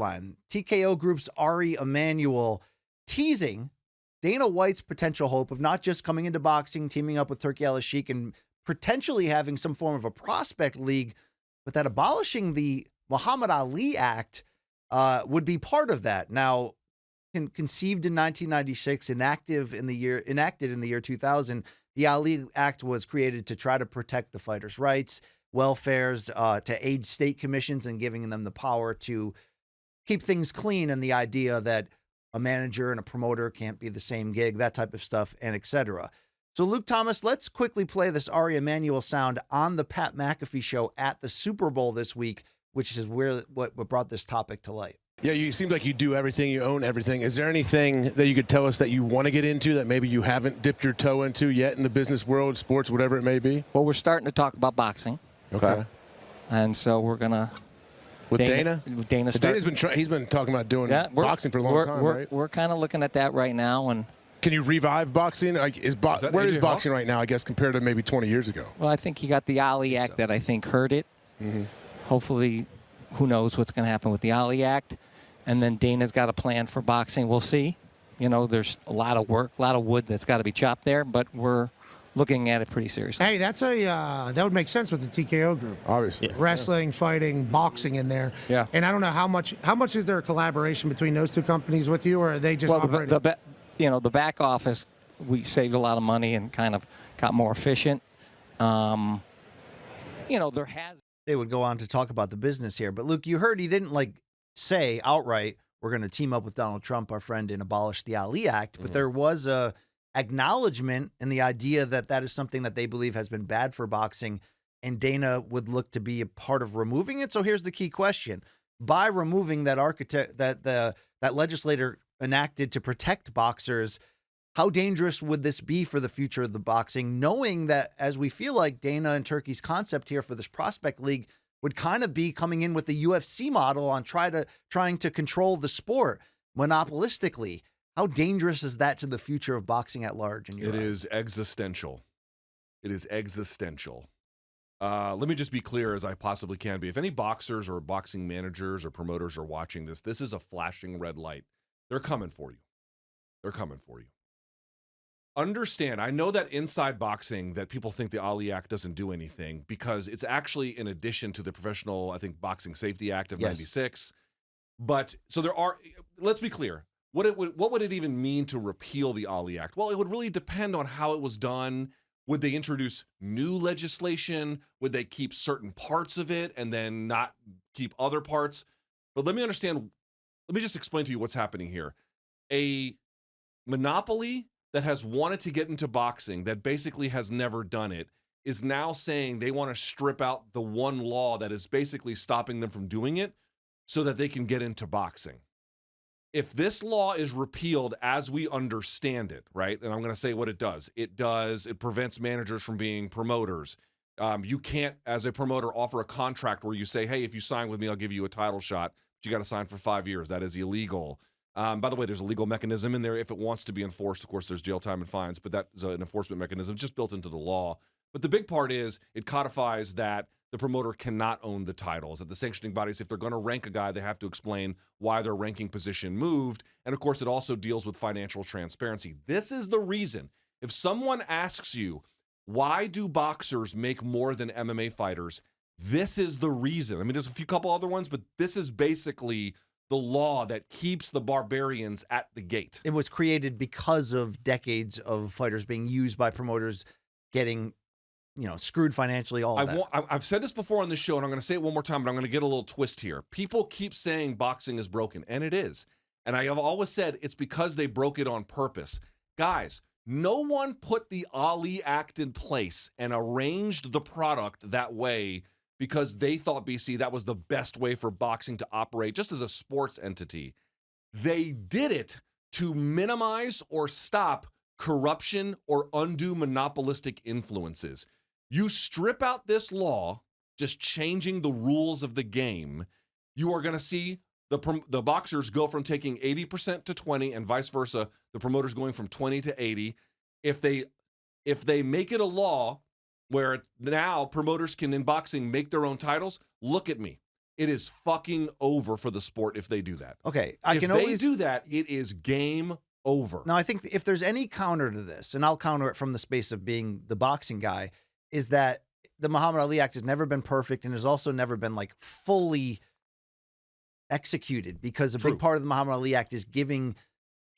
headline. TKO Group's Ari Emanuel teasing Dana White's potential hope of not just coming into boxing, teaming up with Turki Alalshikh, and potentially having some form of a prospect league, but that abolishing the Muhammad Ali Act would be part of that. Now, conceived in 1996, enacted in the year 2000, the Ali Act was created to try to protect the fighters' rights, welfares, to aid state commissions and giving them the power to keep things clean, and the idea that a manager and a promoter can't be the same gig, that type of stuff, and etc. So, Luke Thomas, let's quickly play this Ari Emanuel sound on the Pat McAfee show at the Super Bowl this week, which is what brought this topic to light. Yeah, you seem like you do everything, you own everything. Is there anything that you could tell us that you want to get into that maybe you haven't dipped your toe into yet in the business world, sports, whatever it may be? Well, we're starting to talk about boxing. Okay. And so we're going to... With Dana? Dana's he's been talking about doing boxing for a long time, right? We're kind of looking at that right now. And can you revive boxing? Like, where is boxing right now, I guess, compared to maybe 20 years ago? Well, I think you got the Ali Act that I think hurt it. Mm-hmm. Hopefully, who knows what's going to happen with the Ali Act. And then Dana's got a plan for boxing. We'll see. You know, there's a lot of work, a lot of wood that's got to be chopped there, but we're looking at it pretty seriously. Hey, that's that would make sense with the TKO group. Obviously. Yeah. Wrestling, fighting, boxing in there. Yeah. And I don't know how much is there a collaboration between those two companies with you, or are they just operating? The back office, we saved a lot of money and kind of got more efficient. There has... They would go on to talk about the business here, but Luke, you heard he didn't say outright, we're going to team up with Donald Trump, our friend, and abolish the Ali Act. But there was a acknowledgement in the idea that is something that they believe has been bad for boxing, and Dana would look to be a part of removing it. So here's the key question. By removing that that legislator enacted to protect boxers, how dangerous would this be for the future of the boxing, knowing that, as we feel like Dana and Turki's concept here for this prospect league would kind of be coming in with the UFC model on trying to control the sport monopolistically? How dangerous is that to the future of boxing at large? It is existential. It is existential. Let me just be clear as I possibly can be. If any boxers or boxing managers or promoters are watching this, this is a flashing red light. They're coming for you. They're coming for you. Understand, I know that inside boxing that people think the Ali Act doesn't do anything because it's actually in addition to the Professional, I think, Boxing Safety Act of 96. But so there are, let's be clear. What would it even mean to repeal the Ali Act? Well, it would really depend on how it was done. Would they introduce new legislation? Would they keep certain parts of it and then not keep other parts? But let me just explain to you what's happening here. A monopoly that has wanted to get into boxing, that basically has never done it, is now saying they want to strip out the one law that is basically stopping them from doing it so that they can get into boxing. If this law is repealed as we understand it, right, and I'm going to say what it does. It prevents managers from being promoters. You can't, as a promoter, offer a contract where you say, hey, if you sign with me, I'll give you a title shot, but you got to sign for 5 years. That is illegal. By the way, there's a legal mechanism in there if it wants to be enforced. Of course, there's jail time and fines, but that is an enforcement mechanism just built into the law. But the big part is it codifies that the promoter cannot own the titles. That the sanctioning bodies, if they're going to rank a guy, they have to explain why their ranking position moved. And of course, it also deals with financial transparency. This is the reason. If someone asks you, why do boxers make more than MMA fighters? This is the reason. I mean, there's a couple other ones, but this is basically the law that keeps the barbarians at the gate. It was created because of decades of fighters being used by promoters, getting, screwed financially, all of that. I've said this before on this show, and I'm going to say it one more time, but I'm going to get a little twist here. People keep saying boxing is broken, and it is. And I have always said it's because they broke it on purpose. Guys, no one put the Ali Act in place and arranged the product that way because they thought, BC, that was the best way for boxing to operate just as a sports entity. They did it to minimize or stop corruption or undue monopolistic influences. You strip out this law, just changing the rules of the game, you are going to see the boxers go from taking 80% to 20 and vice versa, the promoters going from 20 to 80. If they make it a law where now promoters can, in boxing, make their own titles, look at me. It is fucking over for the sport if they do that. Okay, If they do that, it is game over. Now, I think if there's any counter to this, and I'll counter it from the space of being the boxing guy, is that the Muhammad Ali Act has never been perfect and has also never been like fully executed, because a True. big part of the Muhammad Ali Act is giving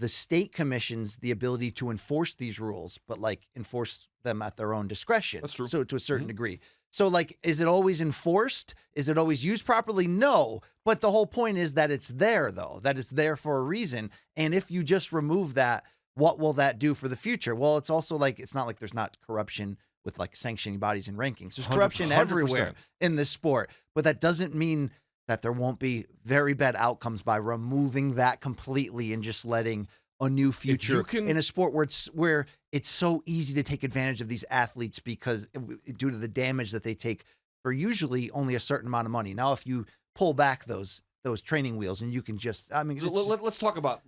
the state commissions the ability to enforce these rules, but like enforce them at their own discretion. That's true. So to a certain degree. So like, is it always enforced? Is it always used properly? No. But the whole point is that it's there, though, that it's there for a reason. And if you just remove that, what will that do for the future? Well, it's also like, it's not like there's not corruption with like sanctioning bodies and rankings. There's corruption 100%. everywhere in this sport, but that doesn't mean that there won't be very bad outcomes by removing that completely and just letting a new future in a sport where it's so easy to take advantage of these athletes because due to the damage that they take for usually only a certain amount of money. Now, if you pull back those training wheels and you can just, I mean, so let's talk about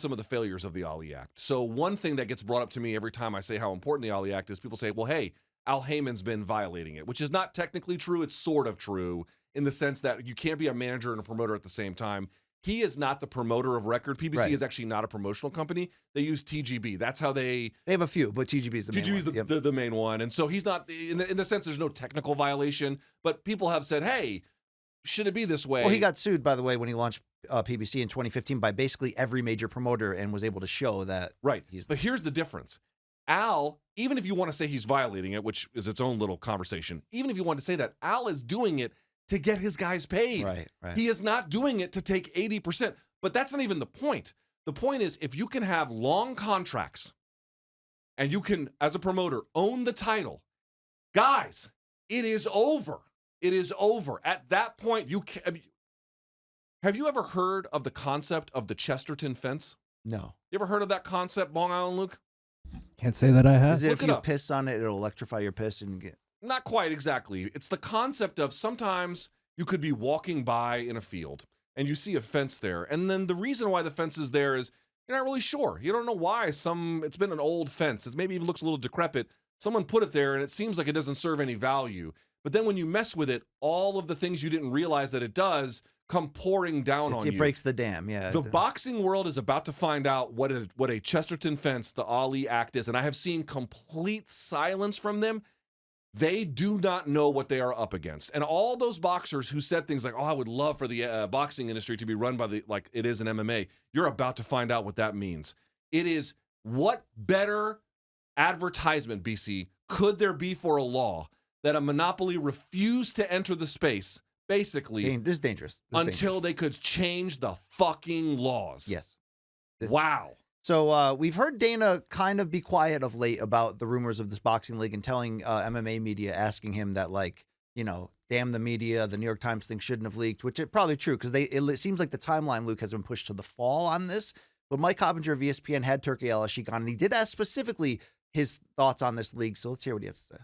some of the failures of the Ali Act. So one thing that gets brought up to me every time I say how important the Ali Act is, people say, well, hey, Al Heyman's been violating it, which is not technically true. It's sort of true in the sense that you can't be a manager and a promoter at the same time. He is not the promoter of record. PBC is actually not a promotional company. They use TGB. That's how they have a few, but TGB is the main one. The main one. And so he's not, in the sense, there's no technical violation, but people have said, hey, should it be this way? Well, he got sued, by the way, when he launched PBC in 2015 by basically every major promoter and was able to show that. Right. But here's the difference. Al, even if you want to say he's violating it, which is its own little conversation, even if you want to say that, Al is doing it to get his guys paid. Right. He is not doing it to take 80%. But that's not even the point. The point is, if you can have long contracts and you can, as a promoter, own the title, guys, it is over. It is over. At that point, you can. Have you ever heard of the concept of the Chesterton fence? No. You ever heard of that concept, Long Island Luke? Can't say that I have. Is it if you piss on it, it'll electrify your piss and get... Not quite exactly. It's the concept of sometimes you could be walking by in a field and you see a fence there. And then the reason why the fence is there is you're not really sure. You don't know why. It's been an old fence. It maybe even looks a little decrepit. Someone put it there and it seems like it doesn't serve any value. But then when you mess with it, all of the things you didn't realize that it does come pouring down on you. It breaks the dam, yeah. The boxing world is about to find out what a Chesterton fence, the Ali Act is, and I have seen complete silence from them. They do not know what they are up against. And all those boxers who said things like, oh, I would love for the boxing industry to be run by like it is in MMA, you're about to find out what that means. It is, what better advertisement, BC, could there be for a law that a monopoly refused to enter the space, basically, this is dangerous. Until they could change the fucking laws. Yes. Wow. So we've heard Dana kind of be quiet of late about the rumors of this boxing league and telling MMA media, asking him that, like, you know, damn the media, the New York Times thing shouldn't have leaked, which is probably true because it seems like the timeline, Luke, has been pushed to the fall on this. But Mike Coppinger of ESPN had Turki Alalshikh on, and he did ask specifically his thoughts on this league. So let's hear what he has to say.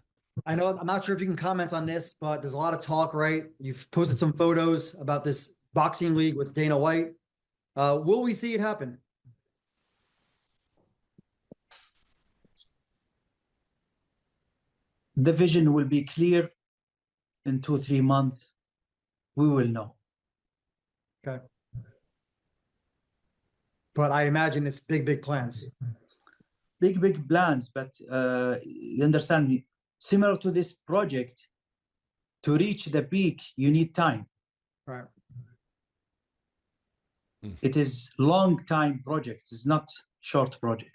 I know, I'm not sure if you can comment on this, but there's a lot of talk, right? You've posted some photos about this boxing league with Dana White. Will we see it happen? The vision will be clear in 2-3 months. We will know. Okay. But I imagine it's big plans. Big plans, but you understand me. Similar to this project, to reach the peak, you need time. Right. It is long time project. It's not short project.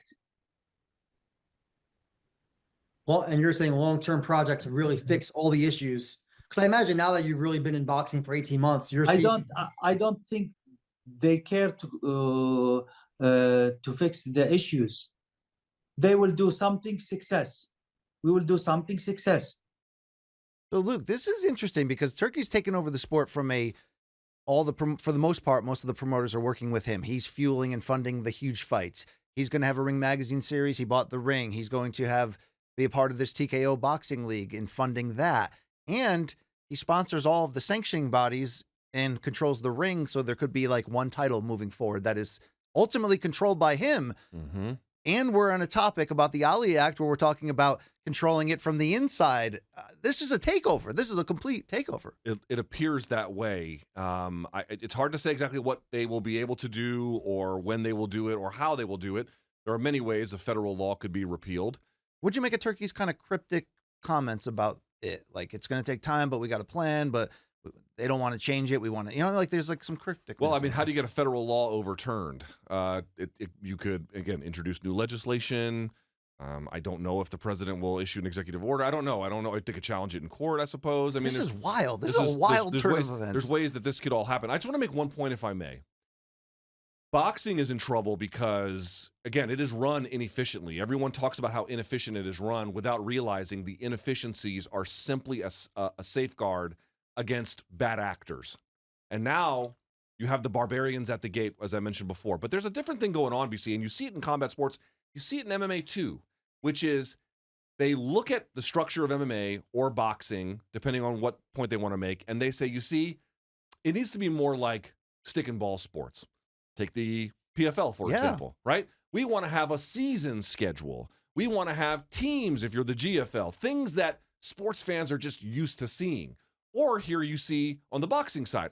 Well, and you're saying long-term project to really fix all the issues. Because I imagine now that you've really been in boxing for 18 months, you're seeing... I don't think they care to fix the issues. They will do something success. We will do something success. So, Luke, this is interesting because Turki's taken over the sport from for the most part, most of the promoters are working with him. He's fueling and funding the huge fights. He's going to have a Ring Magazine series. He bought the Ring. He's going to be a part of this TKO boxing league and funding that. And he sponsors all of the sanctioning bodies and controls the Ring. So there could be like one title moving forward that is ultimately controlled by him. Mm-hmm. and we're on a topic about the Ali Act where we're talking about controlling it from the inside. This is a takeover. This is a complete takeover. It appears that way. It's hard to say exactly what they will be able to do or when they will do it or how they will do it. There are many ways a federal law could be repealed. What'd you make of Turkey's kind of cryptic comments about it? Like, it's going to take time, but we got a plan, but they don't want to change it. We want to, like there's like some cryptic. Well, I mean, how do you get a federal law overturned? You could, again, introduce new legislation. I don't know if the president will issue an executive order. I don't know. They could challenge it in court, I suppose. I mean, this is wild. This is a wild turn of events. There's ways that this could all happen. I just want to make one point, if I may. Boxing is in trouble because, again, it is run inefficiently. Everyone talks about how inefficient it is run without realizing the inefficiencies are simply a safeguard against bad actors. And now you have the barbarians at the gate, as I mentioned before. But there's a different thing going on, BC, and you see it in combat sports. You see it in MMA too, which is they look at the structure of MMA or boxing, depending on what point they want to make, and they say, you see, it needs to be more like stick and ball sports. Take the PFL, for example, right? We want to have a season schedule. We want to have teams, if you're the GFL, things that sports fans are just used to seeing. Or here you see on the boxing side,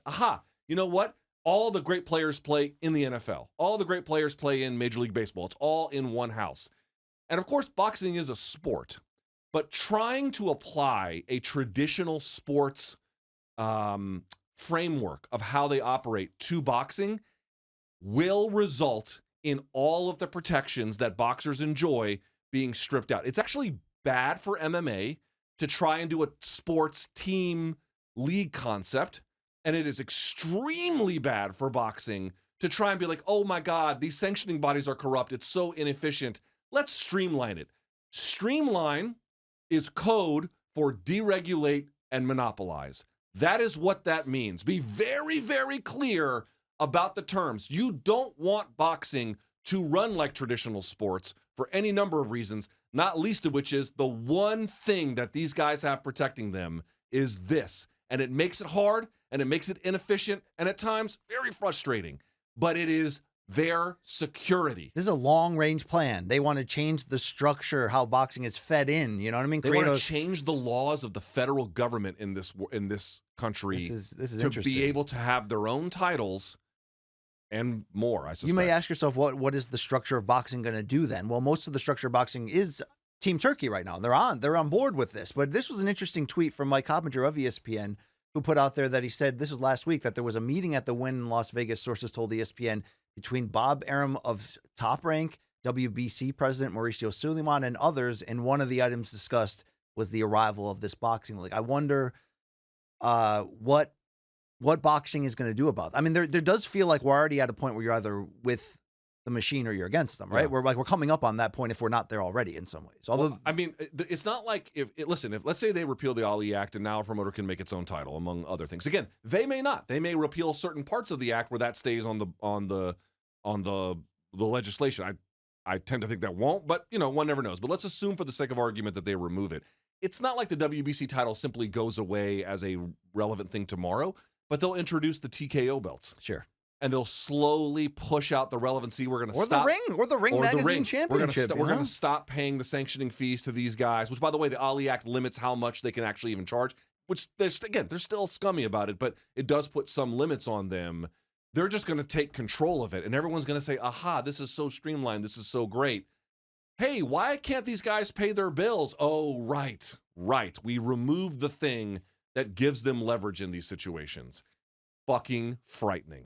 you know what? All the great players play in the NFL. All the great players play in Major League Baseball. It's all in one house. And of course, boxing is a sport. But trying to apply a traditional sports framework of how they operate to boxing will result in all of the protections that boxers enjoy being stripped out. It's actually bad for MMA to try and do a sports team league concept, and it is extremely bad for boxing to try and be like, oh my God, these sanctioning bodies are corrupt. It's so inefficient. Let's streamline it. Streamline is code for deregulate and monopolize. That is what that means. Be very, very clear about the terms. You don't want boxing to run like traditional sports for any number of reasons, not least of which is the one thing that these guys have protecting them is this. And it makes it hard, and it makes it inefficient, and at times very frustrating. But it is their security. This is a long-range plan. They want to change the structure, how boxing is fed in. You know what I mean? They want to change the laws of the federal government in this country this is to interesting. be able to have their own titles and more, I suspect. You may ask yourself, what is the structure of boxing going to do then? Well, most of the structure of boxing is Team Turkey right now. They're on board with this. But this was an interesting tweet from Mike Coppinger of ESPN, who put out there that he said, this was last week, that there was a meeting at the Wynn in Las Vegas, sources told ESPN, between Bob Arum of Top Rank, WBC president Mauricio Suleiman, and others, and one of the items discussed was the arrival of this boxing league. I wonder what boxing is going to do about it. I mean, there does feel like we're already at a point where you're either with the machine or you're against them, right? Yeah. We're coming up on that point if we're not there already in some ways. Although, I mean, it's not like if let's say they repeal the Ali Act and now a promoter can make its own title, among other things. Again, they may not. They may repeal certain parts of the act where that stays on the legislation. I tend to think that won't, but one never knows. But let's assume for the sake of argument that they remove it. It's not like the WBC title simply goes away as a relevant thing tomorrow, but they'll introduce the TKO belts. sure. And they'll slowly push out the relevancy. We're going to Or stop. the Ring Magazine Championship. We're going to stop paying the sanctioning fees to these guys, which, by the way, the Ali Act limits how much they can actually even charge, which, they're still scummy about it, but it does put some limits on them. They're just going to take control of it, and everyone's going to say, aha, this is so streamlined. This is so great. Hey, why can't these guys pay their bills? Oh, right. We removed the thing that gives them leverage in these situations. Fucking frightening.